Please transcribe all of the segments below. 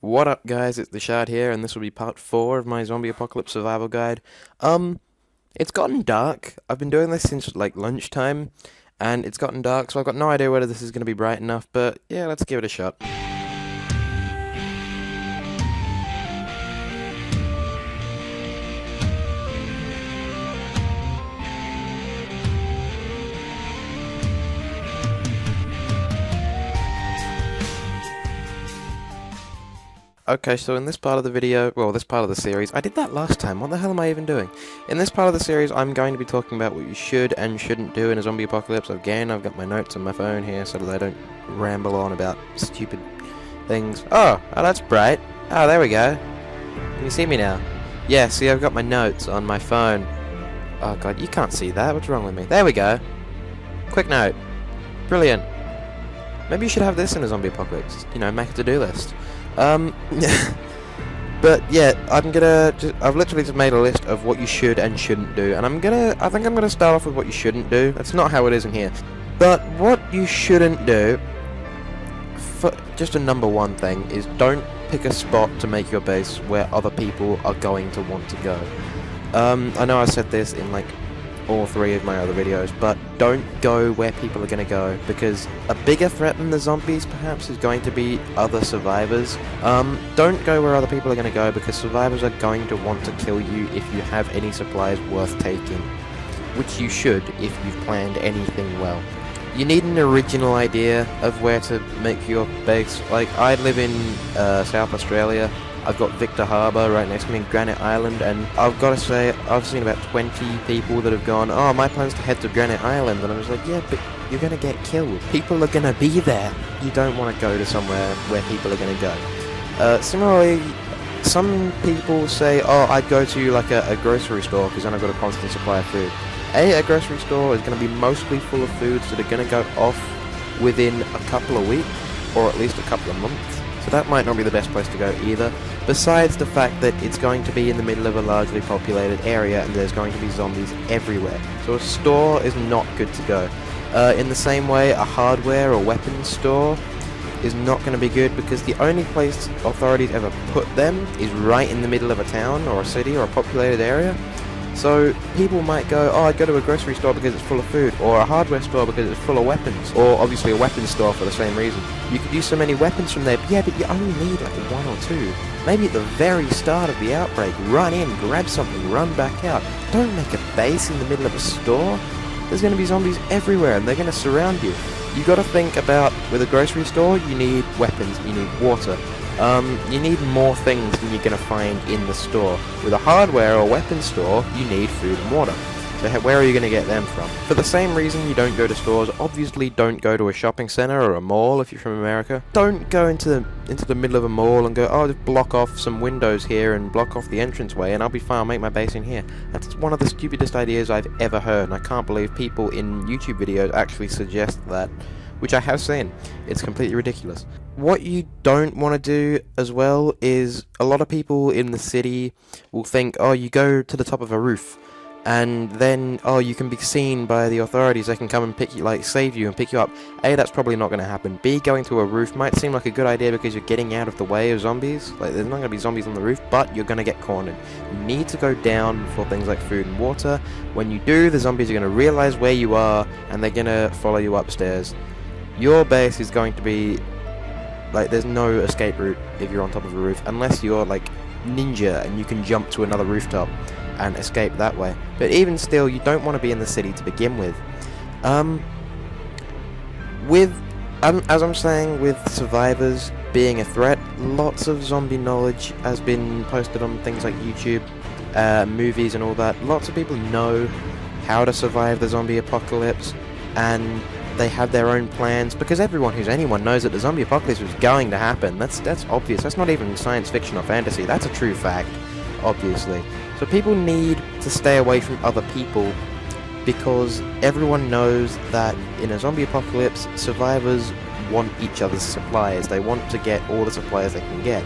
What up, guys? It's the Shard here, and this will be part 4 of my zombie apocalypse survival guide. It's gotten dark. I've been doing this since, like, lunchtime, and it's gotten dark, so I've got no idea whether this is going to be bright enough, but yeah, let's give it a shot. Okay, so in this part of the video, well, this part of the series, I did that last time, what the hell am I even doing? In this part of the series, I'm going to be talking about what you should and shouldn't do in a zombie apocalypse. Again, I've got my notes on my phone here so that I don't ramble on about stupid things. Oh, that's bright. Oh, there we go. Can you see me now? Yeah, see, I've got my notes on my phone. Oh god, you can't see that, what's wrong with me? There we go. Quick note. Brilliant. Maybe you should have this in a zombie apocalypse, you know, make a to-do list. But yeah, I've literally just made a list of what you should and shouldn't do, and I think I'm gonna start off with what you shouldn't do. That's not how it is in here. But what you shouldn't do, just a number one thing, is don't pick a spot to make your base where other people are going to want to go. I know I said this in like all 3 of my other videos, but don't go where people are going to go, because a bigger threat than the zombies perhaps is going to be other survivors. Don't go where other people are going to go, because survivors are going to want to kill you if you have any supplies worth taking, which you should if you've planned anything well. You need an original idea of where to make your base. Like, I live in South Australia. I've got Victor Harbour right next to me, Granite Island, and I've got to say, I've seen about 20 people that have gone, oh, my plan's to head to Granite Island, and I was like, yeah, but you're going to get killed. People are going to be there. You don't want to go to somewhere where people are going to go. Similarly, some people say, oh, I'd go to like a grocery store, because then I've got a constant supply of food. A grocery store is going to be mostly full of foods that are going to go off within a couple of weeks, or at least a couple of months. So that might not be the best place to go either, besides the fact that it's going to be in the middle of a largely populated area and there's going to be zombies everywhere. So a store is not good to go. In the same way, a hardware or weapons store is not going to be good, because the only place authorities ever put them is right in the middle of a town or a city or a populated area. So people might go, oh, I'd go to a grocery store because it's full of food, or a hardware store because it's full of weapons, or obviously a weapons store for the same reason. You could use so many weapons from there, but yeah, but you only need like 1 or 2. Maybe at the very start of the outbreak, run in, grab something, run back out. Don't make a base in the middle of a store. There's going to be zombies everywhere and they're going to surround you. You got to think about, with a grocery store, you need weapons, you need water. You need more things than you're going to find in the store. With a hardware or weapons store, you need food and water. So where are you going to get them from? For the same reason you don't go to stores, obviously don't go to a shopping center or a mall if you're from America. Don't go into the middle of a mall and go, oh, just block off some windows here and block off the entranceway and I'll be fine, I'll make my base in here. That's one of the stupidest ideas I've ever heard, and I can't believe people in YouTube videos actually suggest that, which I have seen. It's completely ridiculous. What you don't want to do as well is, a lot of people in the city will think, oh, you go to the top of a roof, and then, oh, you can be seen by the authorities, they can come and pick you, like, save you and pick you up. A, that's probably not going to happen. B, going to a roof might seem like a good idea because you're getting out of the way of zombies. Like, there's not going to be zombies on the roof, but you're going to get cornered. You need to go down for things like food and water. When you do, the zombies are going to realize where you are, and they're going to follow you upstairs. Your base is going to be, like, there's no escape route if you're on top of a roof, unless you're, like, ninja and you can jump to another rooftop and escape that way. But even still, you don't want to be in the city to begin with. As I'm saying, with survivors being a threat, lots of zombie knowledge has been posted on things like YouTube, movies and all that. Lots of people know how to survive the zombie apocalypse, and they have their own plans, because anyone knows that the zombie apocalypse is going to happen. That's obvious. That's not even science fiction or fantasy. That's a true fact, obviously. So people need to stay away from other people, because everyone knows that in a zombie apocalypse, survivors want each other's supplies. They want to get all the supplies they can get.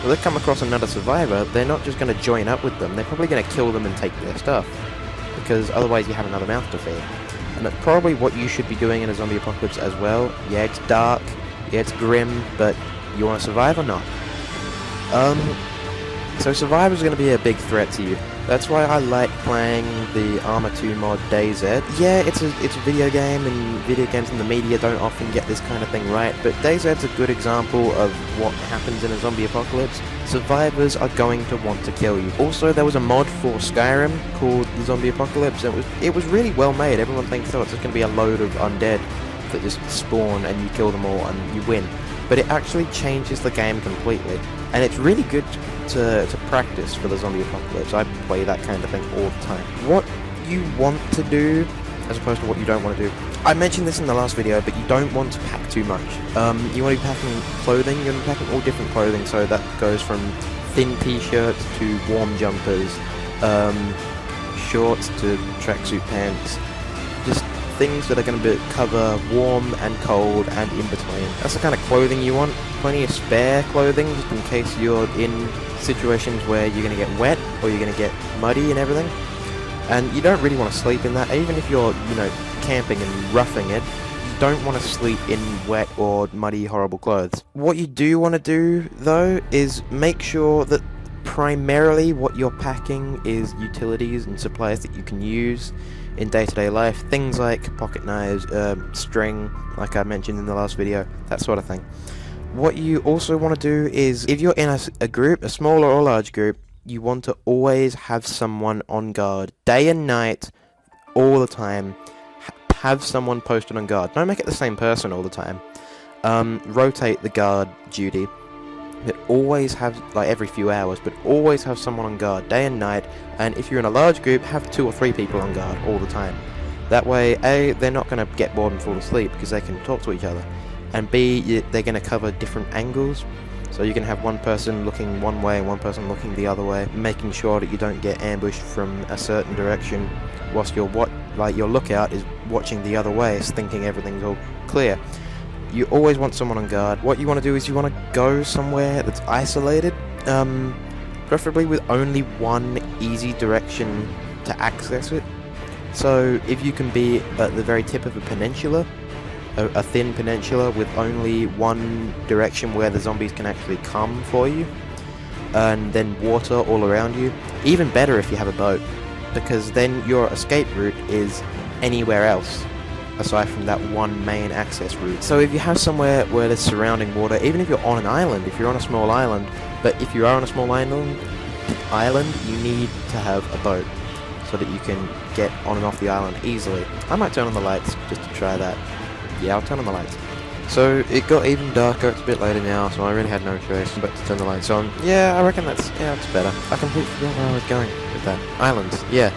So they come across another survivor, they're not just going to join up with them, they're probably going to kill them and take their stuff, because otherwise you have another mouth to feed. And that's probably what you should be doing in a zombie apocalypse as well. Yeah, it's dark, yeah, it's grim, but you want to survive or not? So Survivor's going to be a big threat to you. That's why I like playing the Arma 2 mod DayZ. Yeah, it's a video game, and video games and the media don't often get this kind of thing right, but DayZ's a good example of what happens in a zombie apocalypse. Survivors are going to want to kill you. Also, there was a mod for Skyrim called the Zombie Apocalypse. It was really well made. Everyone thinks, oh, it's just going to be a load of undead that just spawn and you kill them all and you win. But it actually changes the game completely, and it's really good to practice for the zombie apocalypse. I play that kind of thing all the time. What you want to do, as opposed to what you don't want to do. I mentioned this in the last video, but you don't want to pack too much. You want to be packing clothing. You want to be packing all different clothing, so that goes from thin t-shirts to warm jumpers, shorts to tracksuit pants, just things that are going to cover warm and cold and in between. That's the kind of clothing you want. Plenty of spare clothing, just in case you're in situations where you're going to get wet or you're going to get muddy and everything. And you don't really want to sleep in that, even if you're, camping and roughing it. You don't want to sleep in wet or muddy, horrible clothes. What you do want to do, though, is make sure that primarily what you're packing is utilities and supplies that you can use in day-to-day life. Things like pocket knives, string, like I mentioned in the last video, that sort of thing. What you also want to do is, if you're in a group, a small or large group, you want to always have someone on guard. Day and night, all the time, have someone posted on guard. Don't make it the same person all the time. Rotate the guard duty. But always have, like every few hours, but always have someone on guard, day and night. And if you're in a large group, have 2 or 3 people on guard all the time. That way, A, they're not going to get bored and fall asleep because they can talk to each other. And B, they're going to cover different angles. So you can have one person looking one way and one person looking the other way, making sure that you don't get ambushed from a certain direction whilst your lookout is watching the other way, thinking everything's all clear. You always want someone on guard. What you want to do is you want to go somewhere that's isolated, preferably with only one easy direction to access it. So if you can be at the very tip of a peninsula, a thin peninsula with only one direction where the zombies can actually come for you, and then water all around you. Even better if you have a boat, because then your escape route is anywhere else aside from that one main access route. So if you have somewhere where there's surrounding water, even if you're on an island, if you're on a small island, but if you are on a small island, you need to have a boat so that you can get on and off the island easily. I might turn on the lights just to try that. Yeah, I'll turn on the lights. So it got even darker, it's a bit later now, so I really had no choice but to turn the lights on. Yeah, I reckon that's better. I completely forgot where I was going with that. Islands, yeah.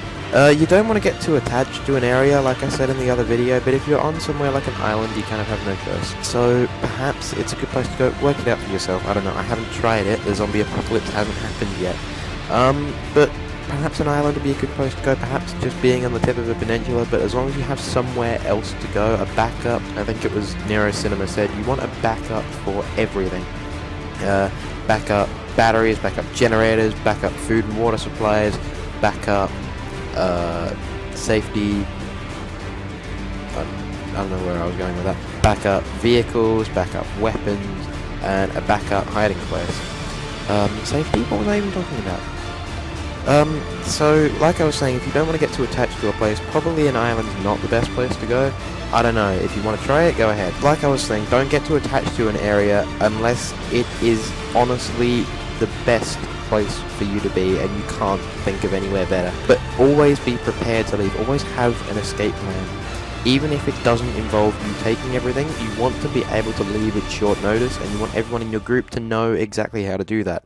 You don't want to get too attached to an area, like I said in the other video, but if you're on somewhere like an island, you kind of have no choice. So perhaps it's a good place to go. Work it out for yourself. I don't know, I haven't tried it. The zombie apocalypse hasn't happened yet. But perhaps an island would be a good place to go, perhaps just being on the tip of a peninsula, but as long as you have somewhere else to go, a backup. I think it was Nero Cinema said, you want a backup for everything. Backup batteries, backup generators, backup food and water supplies, backup safety, I don't know where I was going with that, backup vehicles, backup weapons, and a backup hiding place. Safety? What was I even talking about? So, like I was saying, if you don't want to get too attached to a place, probably an island's not the best place to go. I don't know, if you want to try it, go ahead. Like I was saying, don't get too attached to an area unless it is honestly the best place for you to be and you can't think of anywhere better. But always be prepared to leave, always have an escape plan. Even if it doesn't involve you taking everything, you want to be able to leave at short notice, and you want everyone in your group to know exactly how to do that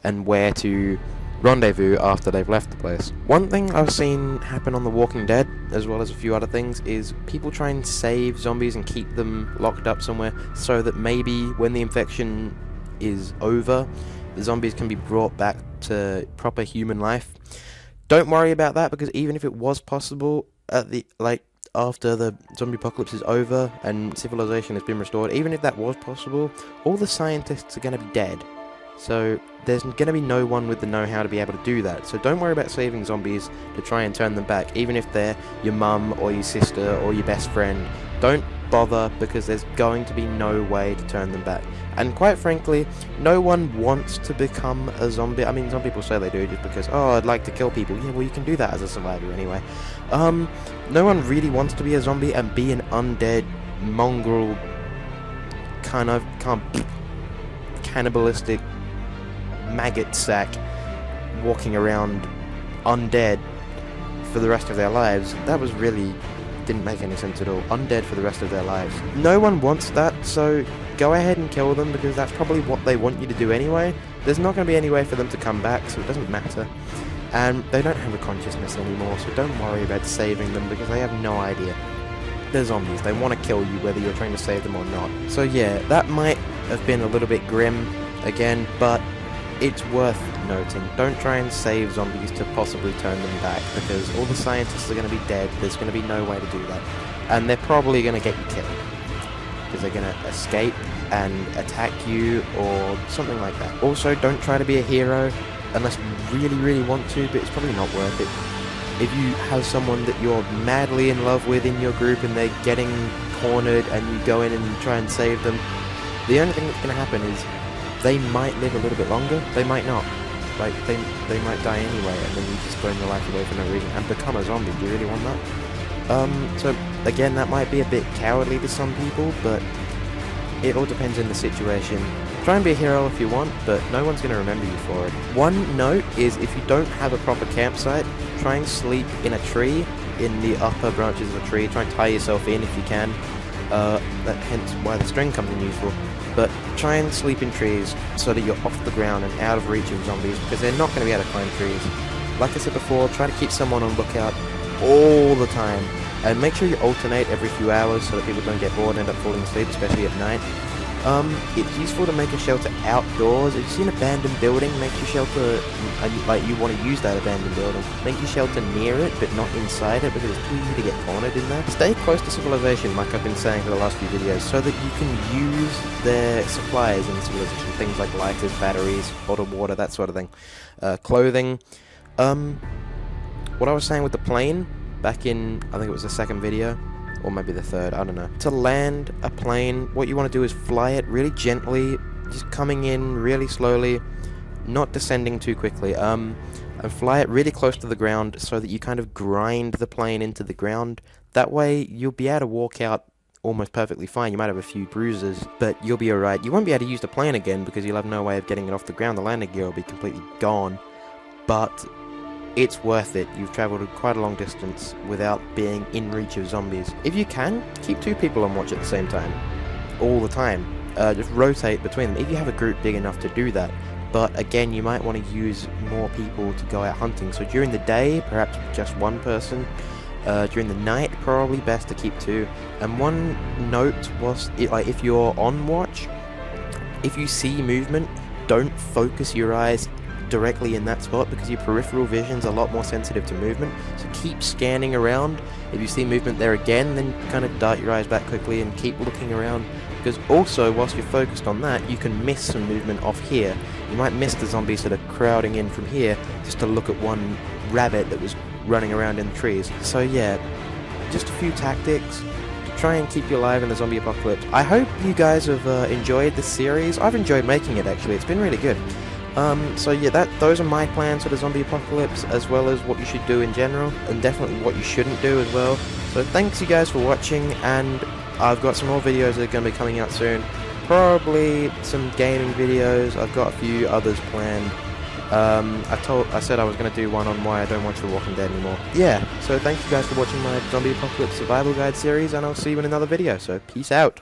and where to rendezvous after they've left the place. One thing I've seen happen on The Walking Dead, as well as a few other things, is people try and save zombies and keep them locked up somewhere so that maybe when the infection is over, the zombies can be brought back to proper human life. Don't worry about that, because even if it was possible after the zombie apocalypse is over and civilization has been restored, even if that was possible, all the scientists are going to be dead. So there's going to be no one with the know-how to be able to do that. So don't worry about saving zombies to try and turn them back, even if they're your mum or your sister or your best friend. Don't bother because there's going to be no way to turn them back. And quite frankly, no one wants to become a zombie. I mean, some people say they do just because, oh, I'd like to kill people. Yeah, well, you can do that as a survivor anyway. No one really wants to be a zombie and be an undead, mongrel, kind of cannibalistic maggot sack walking around undead for the rest of their lives. That was really didn't make any sense at all. Undead for the rest of their lives. No one wants that, so go ahead and kill them because that's probably what they want you to do anyway. There's not going to be any way for them to come back, so it doesn't matter. And they don't have a consciousness anymore, so don't worry about saving them because they have no idea. They're zombies. They want to kill you whether you're trying to save them or not. So yeah, that might have been a little bit grim again, but it's worth noting. Don't try and save zombies to possibly turn them back because all the scientists are going to be dead. There's going to be no way to do that. And they're probably going to get you killed because they're going to escape and attack you or something like that. Also, don't try to be a hero unless you really, really want to, but it's probably not worth it. If you have someone that you're madly in love with in your group and they're getting cornered and you go in and try and save them, the only thing that's going to happen is they might live a little bit longer, they might not. Like, they might die anyway, and then you just throw your life away for no reason and become a zombie. Do you really want that? So, again, that might be a bit cowardly to some people, but it all depends on the situation. Try and be a hero if you want, but no one's going to remember you for it. One note is if you don't have a proper campsite, try and sleep in a tree, in the upper branches of a tree. Try and tie yourself in if you can. Hence why the string comes in useful. But try and sleep in trees so that you're off the ground and out of reach of zombies, because they're not going to be able to climb trees. Like I said before, try to keep someone on lookout all the time. And make sure you alternate every few hours so that people don't get bored and end up falling asleep, especially at night. It's useful to make a shelter outdoors. If you see an abandoned building, make your shelter, like you want to use that abandoned building, make your shelter near it, but not inside it, because it's too easy to get cornered in there. Stay close to civilization, like I've been saying for the last few videos, so that you can use their supplies in civilization, things like lighters, batteries, bottled water, that sort of thing. Clothing. What I was saying with the plane, back in, I think it was the second video, or maybe the third, I don't know. To land a plane, what you want to do is fly it really gently, just coming in really slowly, not descending too quickly, and fly it really close to the ground so that you kind of grind the plane into the ground. That way, you'll be able to walk out almost perfectly fine. You might have a few bruises, but you'll be alright. You won't be able to use the plane again because you'll have no way of getting it off the ground. The landing gear will be completely gone, but it's worth it. You've travelled quite a long distance without being in reach of zombies. If you can, keep 2 people on watch at the same time. All the time. Just rotate between them. If you have a group big enough to do that. But again, you might want to use more people to go out hunting. So during the day, perhaps just 1 person. During the night, probably best to keep 2. And one note was, if you're on watch, if you see movement, don't focus your eyes directly in that spot because your peripheral vision's a lot more sensitive to movement. So keep scanning around. If you see movement there again, then kind of dart your eyes back quickly and keep looking around, because also whilst you're focused on that, you can miss some movement off here. You might miss the zombies that are crowding in from here just to look at one rabbit that was running around in the trees. So yeah, just a few tactics to try and keep you alive in the zombie apocalypse. I hope you guys have enjoyed this series. I've enjoyed making it, actually. It's been really good. So yeah, those are my plans for the zombie apocalypse, as well as what you should do in general, and definitely what you shouldn't do as well. So thanks you guys for watching, and I've got some more videos that are going to be coming out soon. Probably some gaming videos. I've got a few others planned. I said I was going to do one on why I don't watch The Walking Dead anymore. Yeah, so thank you guys for watching my zombie apocalypse survival guide series, and I'll see you in another video, so peace out.